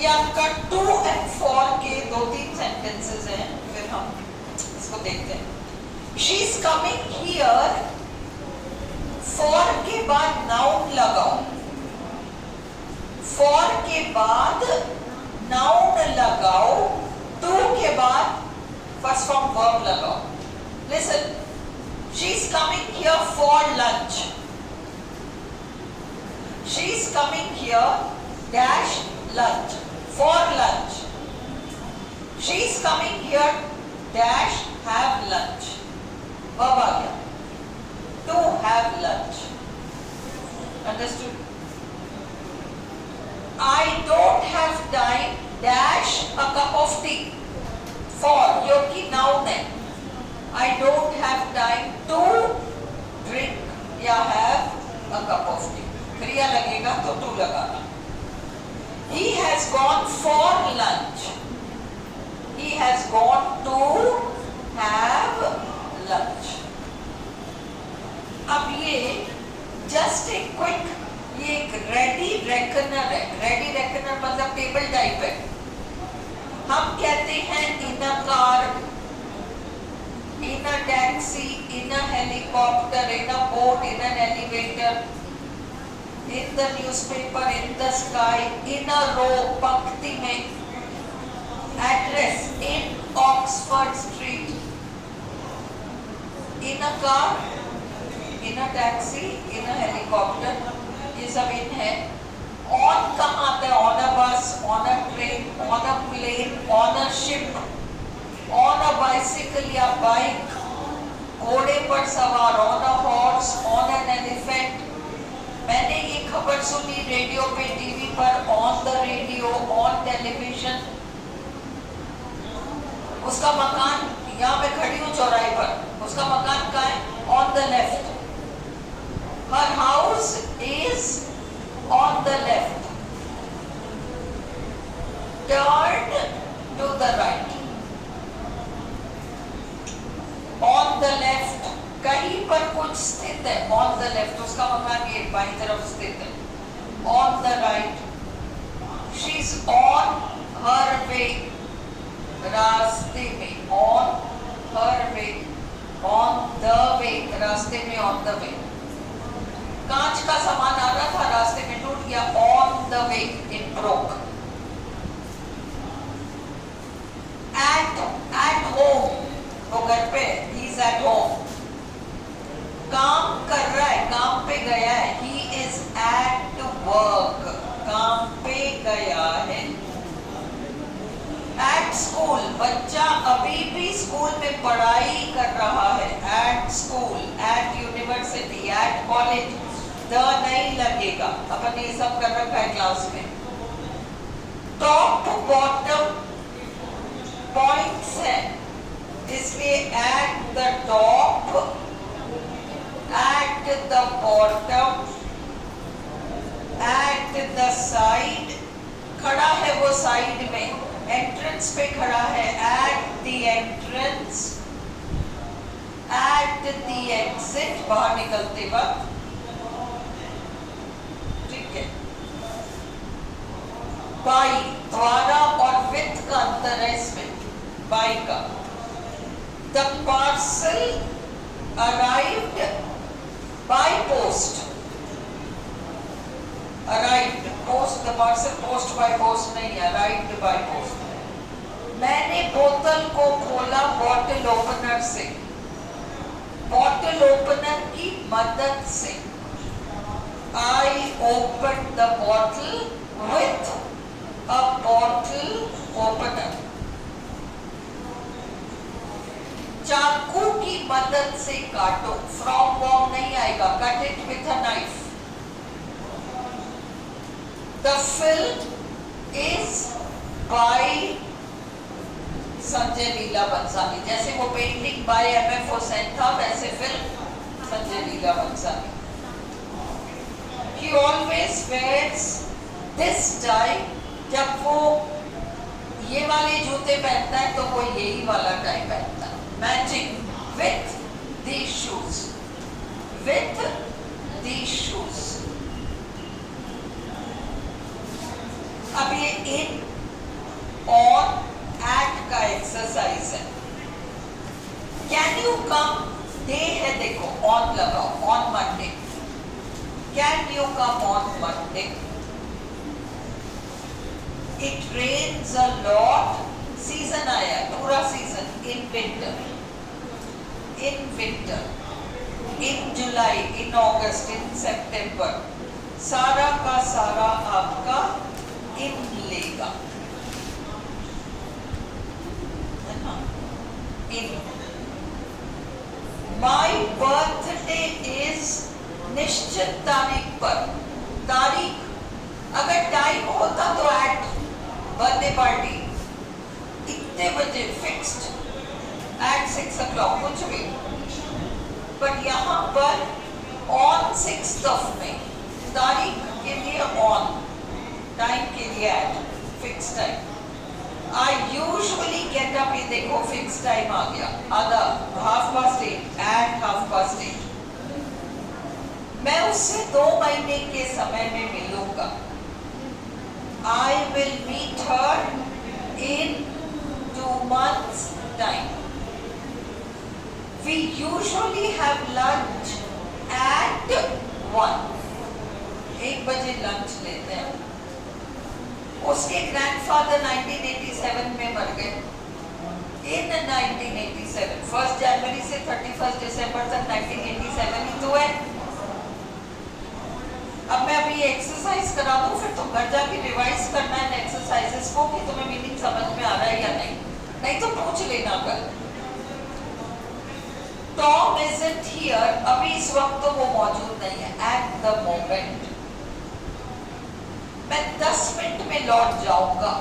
ये आपका 2 and 4 के 2-3 सेंटेंसेस हैं, फिर हम इसको देखते हैं। She is coming here, for के बाद नाउन लगाओ, फॉर के बाद नाउन लगाओ, टू के बाद फर्स्ट फॉर्म वर्ब लगाओ। Listen, she is coming here for lunch, she is coming here dash lunch, for lunch, she is coming here dash have lunch, verb आ गया, to have lunch, understood? I don't have time dash a cup of tea, for जो कि noun है, I don't have time to drink या have a cup of tea, क्रिया लगेगा तो to लगाना। He has gone for lunch, he has gone to have lunch। अब ये just a quick, ये एक ready reckoner है, ready reckoner मतलब टेबल टाइप है। हम कहते हैं in a car, in a taxi, in a helicopter, in a boat, in an elevator, in the newspaper, in the sky, in a row, पंक्ति में, address, in Oxford Street, in a car, in a taxi, in a helicopter, ये सब in है। on कहाँ आता है? on a bus, on a train, on a plane, on a ship, on a bicycle या bike, घोड़े पर सवार, on a horse, on an elephant। मैंने ये खबर सुनी रेडियो पे, टीवी पर, on the radio, on television. उसका मकान, यहाँ मैं खड़ी हूँ चौराहे पर, उसका मकान कहाँ है? On the left. Her house is on the left, turn to the right, on the left, कहीं पर कुछ स्थित है, ऑन द लेफ्ट, उसका मकान ये बाईं तरफ स्थित है। On the right, she is on her way, रास्ते में, on her way, on the way, रास्ते में, ऑन द वे। कांच का सामान आ रहा था, रास्ते में टूट गया, on the way, it broke. At home, वो घर पे, ही इज एट होम, काम कर रहा है, काम पे गया है, he is at work, काम पे गया है। at school, बच्चा अभी भी स्कूल में पढ़ाई कर रहा है, at school, at university, at college, the नहीं लगेगा, अपन ये सब कर रखा है क्लास में। टॉप बॉटम पॉइंट्स है, इसलिए at the top, at the bottom, at the side, खड़ा है वो साइड में, एंट्रेंस पे खड़ा है, at the entrance, at the exit, बाहर निकलते वक्त, ठीक है। by, द्वारा और with का अंतर है इसमें, by का। the parcel arrived by post, arrived, post, the parcel post by post नहीं, arrived by post। मैंने बोतल को खोला बॉटल ओपनर से, बॉटल ओपनर की मदद से। I opened the bottle with a bottle opener। चाकू की मदद से काटो, फ्रॉम वॉर्म नहीं आएगा, cut it with a knife. The film is by Sanjay Leela Bhansali, जैसे वो पेंटिंग बाय एमएफ हुसैन था, वैसे film Sanjay Leela Bhansali. He always wears this tie, जब वो ये वाले जूते पहनता है तो वो यही वाला टाई पहनता है, matching with these shoes, with these shoes। अब ये इन ऑन एट का एक्सरसाइज है। कैन यू कम, डे है देखो, ऑन लगाओ, on Monday. Can you come on Monday? It rains a lot, season आया, पूरा season, in winter, in winter, in July, in August, in September, सारा का सारा आपका इन लेगा, है ना? इन। माई बर्थडे इज, निश्चित तारीख पर, तारीख, अगर टाइम होता तो एट, बर्थडे पार्टी इतने बजे फिक्स्ड, एट 6 o'clock, कुछ भी, बट यहाँ पर ऑन 6th of May, तारीख के लिए ऑन, टाइम के लिए at, fix time. I usually get up, ये देखो फिक्स टाइम आ गया, आधा, 8:30, एट 8:30। मैं उससे 2 महीने के समय में मिलूंगा। I will meet her in 2 months' time. We usually have lunch at 1. 1 बजे लंच लेते हैं। उसके ग्रैंडफादर 1987 में मर गए। In 1987, 1 जनवरी से 31 दिसंबर तक 1987 ही तो है। अब मैं अभी एक्सरसाइज करा दूं, फिर तुम घर जाके रिवाइज करना है एक्सरसाइजेस को कि तुम्हें मीनिंग समझ में आ रहा है या नहीं, नहीं तो पूछ लेना कल। टॉम isn't here, अभी इस वक्त तो वो मौजूद नहीं है, at the moment। मैं 10 मिनट में लौट जाऊंगा।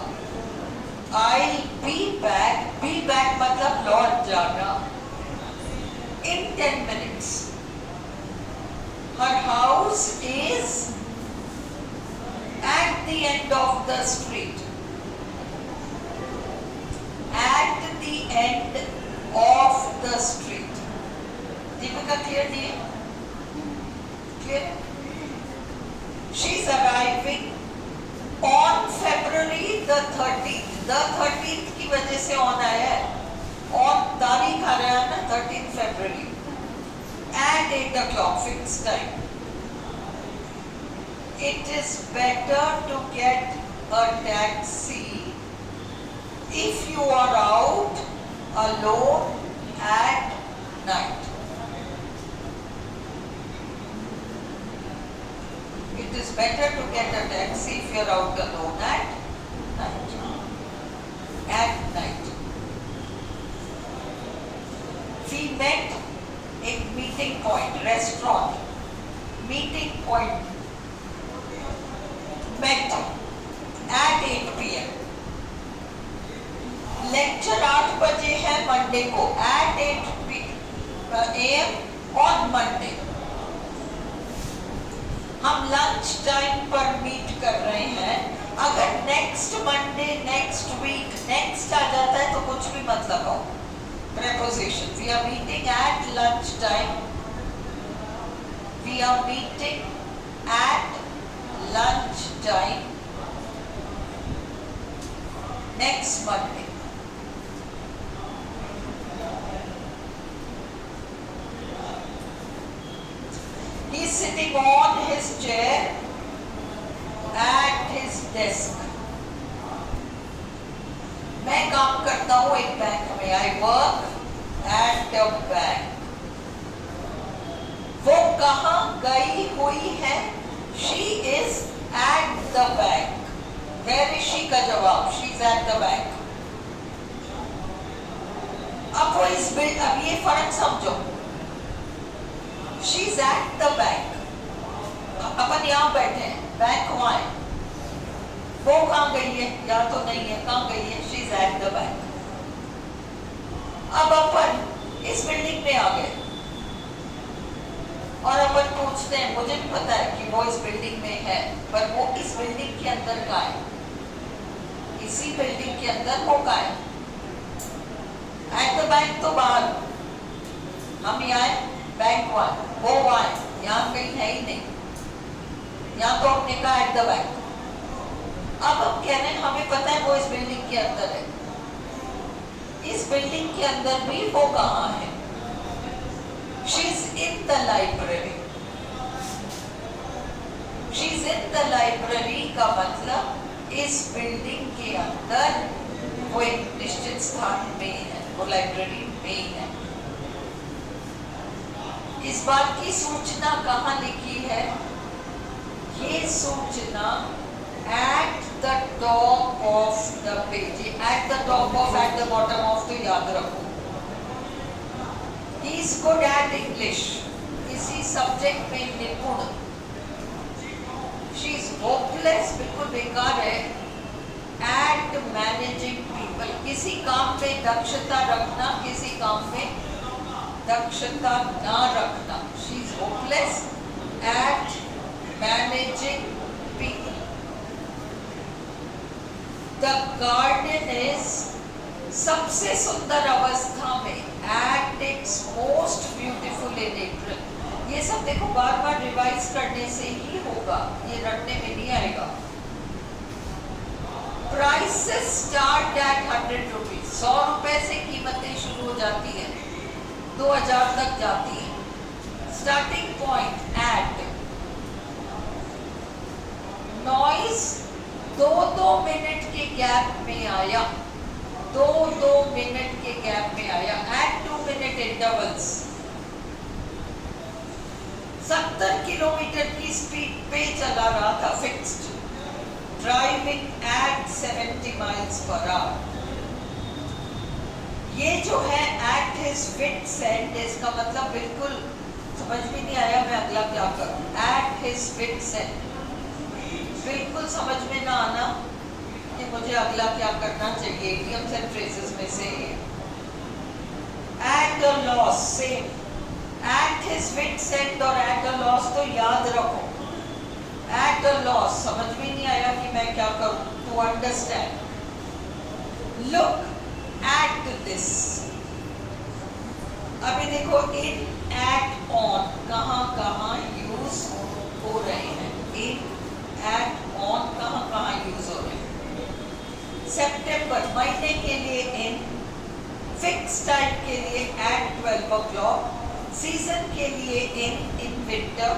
I'll be back मतलब लौट जाना, in 10 minutes। Her house is at the end of the street. At the end of the street. Deepika, clear diye? Clear? She's arriving on February the 13th. The 13th की वजह से on आया है, on तारीख आ रहा है ना, 13 February। At 8 o'clock, fixed time. It is better to get a taxi if you are out alone at night. It is better to get a taxi if you are out alone at night. At night. We met एक meeting point, restaurant, meeting point, met at 8 PM। Lecture 8 बजे है Monday को, at 8 AM on Monday. हम lunch time पर meet कर रहे हैं। अगर next Monday, next week, next आ जाता है तो कुछ भी मत लगाओ preposition। We are meeting at lunch time। We are meeting at lunch time next Monday। He is sitting on his chair at his desk। मैं काम करता हूँ एक बैंक में, I work at a bank। वो कहाँ गई हुई है? She is at the bank। Where is she का जवाब, she is at the bank। अब वो इस अब ये फर्क समझो, she is at the bank। अपन यहाँ बैठे हैं, बैंक वहाँ है, वो कहाँ गई है? या तो नहीं है, कहाँ गई है? She is at the bank। अब अपन इस बिल्डिंग में आ गए और अपन पूछते हैं, मुझे भी पता है कि वो इस बिल्डिंग में है, पर वो इस बिल्डिंग के अंदर कहाँ है? इसी बिल्डिंग के अंदर वो कहाँ है? एट द बैंक तो बाहर, हम यहाँ है, बैंक वहाँ, वो वहाँ है, यहाँ कहीं है ही नहीं। यहाँ तो हमने कहा एट द बैंक। अब हम कह रहे हैं हमें पता है वो इस बिल्डिंग के अंदर है, इस बिल्डिंग के अंदर भी वो कहाँ है? She is in the library. She is in the library का मतलब इस बिल्डिंग के अंदर वो एक निश्चित स्थान में है, वो लाइब्रेरी में है। इस बात की सूचना कहाँ लिखी है? ये सूचना at the top of the page, at the top of, at the bottom of, तो याद रखो। He is good at English, किसी सब्जेक्ट में निपुण। She is hopeless, बिल्कुल बेकार है। At managing people, किसी काम में दक्षता रखना, किसी काम में दक्षता ना रखना। She is hopeless at managing people. The garden is सबसे सुंदर अवस्था में, at its most beautiful in April। ये सब देखो बार बार रिवाइज करने से ही होगा, ये रटने में नहीं आएगा। Prices start at 100 rupees, 100 रुपए से कीमतें शुरू हो जाती है, 2000 तक जाती है। Starting point at noise 2-2 minute के गैप में आया, 2-2 मिनट के गैप में आया, at 2 minute intervals। 70 किलोमीटर की स्पीड पे चला रहा था, fixed, driving at 70 miles per hour। ये जो है at his wit's end, इसका मतलब बिल्कुल समझ में नहीं आया मैं अगला क्या करूं। at his wit's end, बिल्कुल समझ में ना आना कि मुझे अगला क्या करना चाहिए, idioms and phrases में से at a loss, same, at his wit's end और at a loss तो याद रखो। at a loss समझ में नहीं आया कि मैं क्या करूं, to understand। look at this, अभी देखो in, at, on कहाँ कहाँ यूज हो रहे हैं, in, at, on कहाँ कहाँ यूज हो रहे हैं। सितंबर महीने के लिए in, फिक्स टाइम के लिए at 12 o'clock, सीजन के लिए in winter,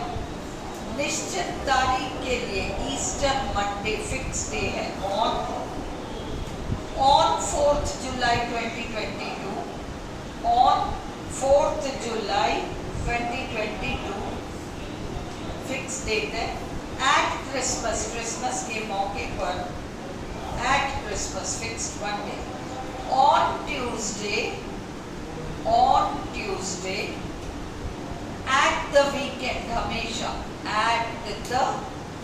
निश्चित तारीख के लिए ईस्टर मंडे, फिक्स डे है on 4th July 2022, on 4th July 2022 fix date है। at Christmas, क्रिसमस के मौके पर at Christmas, fixed one day. on Tuesday, at the weekend, हमेशा at the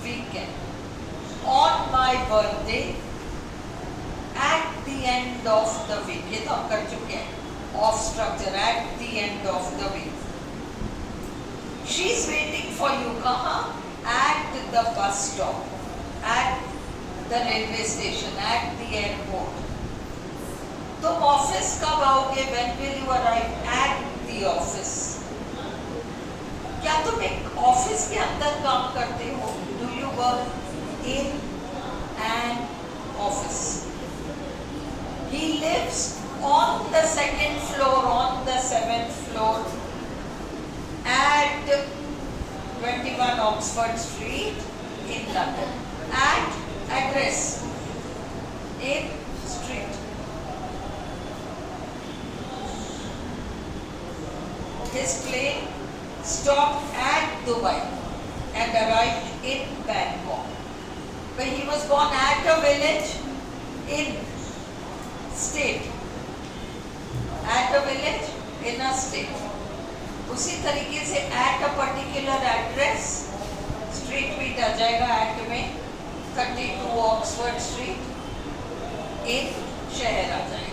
weekend। on my birthday, at the end of the week, ये तो हम कर चुके हैं, of structure, at the end of the week। she is waiting for you, कहाँ? at the bus stop, at the railway station, at the airport। तुम office कब आओगे? when will you arrive at the office। क्या तुम एक office के अंदर काम करते हो? do you work in an office। he lives on the second floor, on the 7th floor, at 21 Oxford Street in London। at address in street। his plane stopped at Dubai and arrived in Bangkok। but he was born at a village in state, at a village in a state। उसी तरीके से at a particular address, street भी आ जाएगा at में, 32 Oxford Street in शहर आ जाएगा।